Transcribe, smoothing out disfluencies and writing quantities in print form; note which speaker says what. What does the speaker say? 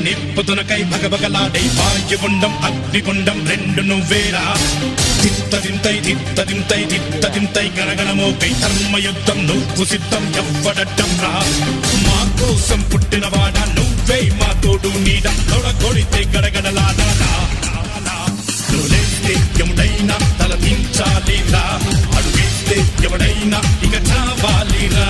Speaker 1: నిప్పుతునకై భగభగలాడే వాయుగుండం అగ్నిగుండం రెండు నువ్వేరా తిత్తదింతై గణగణమోకై ధర్మయుద్ధం నువ్వు సిద్ధం ఎవ్వడట్టం రా మా కోసం పుట్టినవాడా నువ్వే మా తోడు నీడ తొడగొడితే గడగడలాడా నువ్వులేస్తే ఎవడైనా తల దించాలిరా అడుగేస్తే ఎవడైనా ఇక చావాలిరా